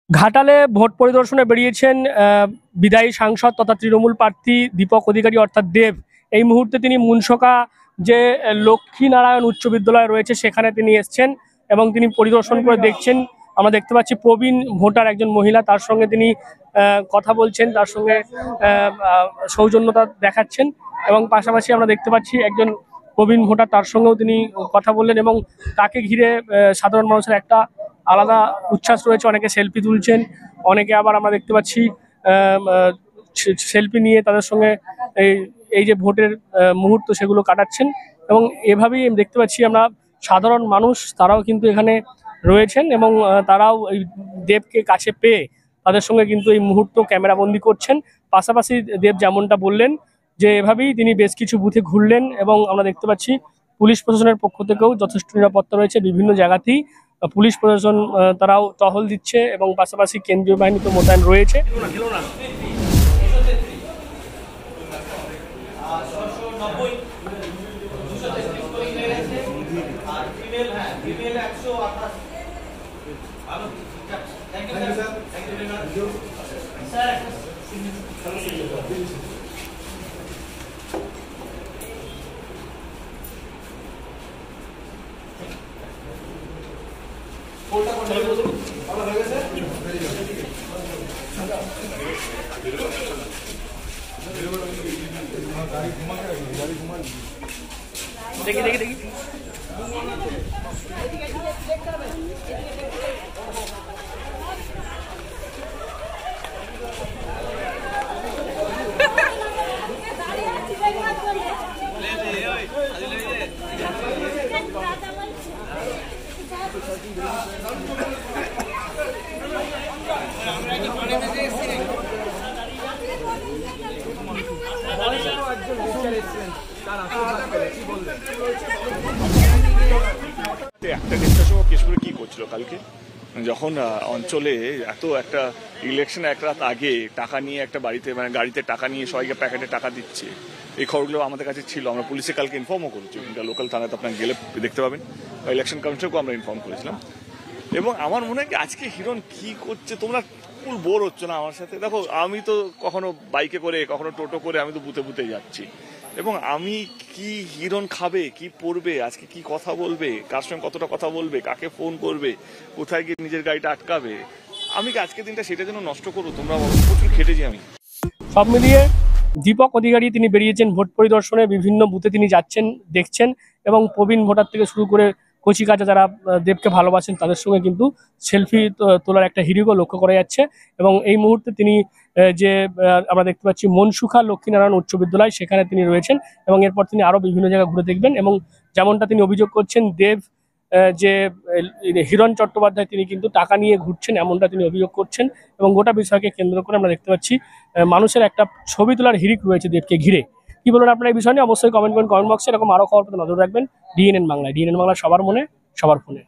ঘাটালে ভোট পরিদর্শনে বেরিয়েছেন বিদায়ী সাংসদ তথা তৃণমূল প্রার্থী দীপক অধিকারী অর্থাৎ দেব। এই মুহূর্তে তিনি মুনশকা যে লক্ষ্মীনারায়ণ উচ্চ বিদ্যালয় রয়েছে সেখানে তিনি এসছেন এবং তিনি পরিদর্শন করে দেখছেন। আমরা দেখতে পাচ্ছি প্রবীণ ভোটার একজন মহিলা, তার সঙ্গে তিনি কথা বলছেন, তার সঙ্গে সৌজন্যতা দেখাচ্ছেন এবং পাশাপাশি আমরা দেখতে পাচ্ছি একজন প্রবীণ ভোটার, তার সঙ্গেও তিনি কথা বললেন এবং তাকে ঘিরে সাধারণ মানুষের একটা আলাদা উচ্ছ্বাস রয়েছে। অনেকে সেলফি তুলছেন, অনেকে আবার আমরা দেখতে পাচ্ছি সেলফি নিয়ে তাদের সঙ্গে এই যে ভোটের মুহূর্ত সেগুলো কাটাচ্ছেন এবং এভাবেই দেখতে পাচ্ছি আমরা সাধারণ মানুষ তারাও কিন্তু এখানে রয়েছেন এবং তারাও এই দেবকে কাছে পেয়ে তাদের সঙ্গে কিন্তু এই মুহূর্ত ক্যামেরাবন্দি করছেন। পাশাপাশি দেব যেমনটা বললেন যে এভাবেই তিনি বেশ কিছু বুথে ঘুরলেন এবং আমরা দেখতে পাচ্ছি পুলিশ প্রশাসনের পক্ষ থেকেও যথেষ্ট নিরাপত্তা রয়েছে। বিভিন্ন জায়গাতেই পুলিশ প্রশাসন তারাও টহল দিচ্ছে এবং পাশাপাশি কেন্দ্রীয় বাহিনী তো মোতায়েন রয়েছে। দেখি দেখি দেখি একটা ডিসকাশন কেশপুরে কি করছিল কালকে, যখন অঞ্চলে এত একটা ইলেকশন এক রাত আগে টাকা নিয়ে একটা বাড়িতে মানে গাড়িতে টাকা নিয়ে সবাইকে প্যাকেটে টাকা দিচ্ছে, এই খবরগুলো আমাদের কাছে ছিল। আমরা পুলিশে কালকে ইনফর্মও করেছি, লোকাল থানাতে আপনার গেলে দেখতে পাবেন, বা ইলেকশন কমিশনকেও আমরা ইনফর্ম করেছিলাম। এবং আমার মনে হয় আজকে হিরণ কি করছে, তোমরা ফুল বোর হচ্ছে না আমার সাথে? দেখো, আমি তো কখনো বাইকে করে কখনো টোটো করে আমি তো বুথে বুথে যাচ্ছি, এবং আমি কি হিরণ খাবে, কি পড়বে, আজকে কি কথা বলবে, কার সঙ্গে কতটা কথা বলবে, কাকে ফোন করবে, কোথায় গিয়ে নিজের গাড়িটা আটকাবে, আমি কি আজকে দিনটা সেটা যেন নষ্ট করবো? তোমরা প্রচুর খেটেছি আমি। সব মিলিয়ে দীপক অধিকারী তিনি বেরিয়েছেন ভোট পরিদর্শনে, বিভিন্ন বুথে তিনি যাচ্ছেন, দেখছেন এবং প্রবীণ ভোটার থেকে শুরু করে কচিকাঁচা যারা দেবকে ভালোবাসেন তাদের সঙ্গে কিন্তু সেলফি তোলার একটা হিড়িকও লক্ষ্য করা যাচ্ছে। এবং এই মুহূর্তে তিনি যে আমরা দেখতে পাচ্ছি মনসুখা লক্ষ্মীনারায়ণ উচ্চ বিদ্যালয় সেখানে তিনি রয়েছেন এবং এরপর তিনি আরও বিভিন্ন জায়গায় ঘুরে দেখবেন। এবং যেমনটা তিনি অভিযোগ করছেন, দেব যে হিরণ চট্টোপাধ্যায় তিনি কিন্তু টাকা নিয়ে ঘুরছেন এমনটা তিনি অভিযোগ করছেন এবং গোটা বিষয়কে কেন্দ্র করে আমরা দেখতে পাচ্ছি মানুষের একটা ছবি তোলার হিড়িক রয়েছে দেবকে ঘিরে। কি বলুন আপনারা এই বিষয় নিয়ে? অবশ্যই কমেন্ট করুন কমেন্ট বক্সে। এরকম আরও খবর পেতে নজর রাখবেন ডিএনএন বাংলায়। ডিএনএন বাংলা সবার মনে সবার ফোনে।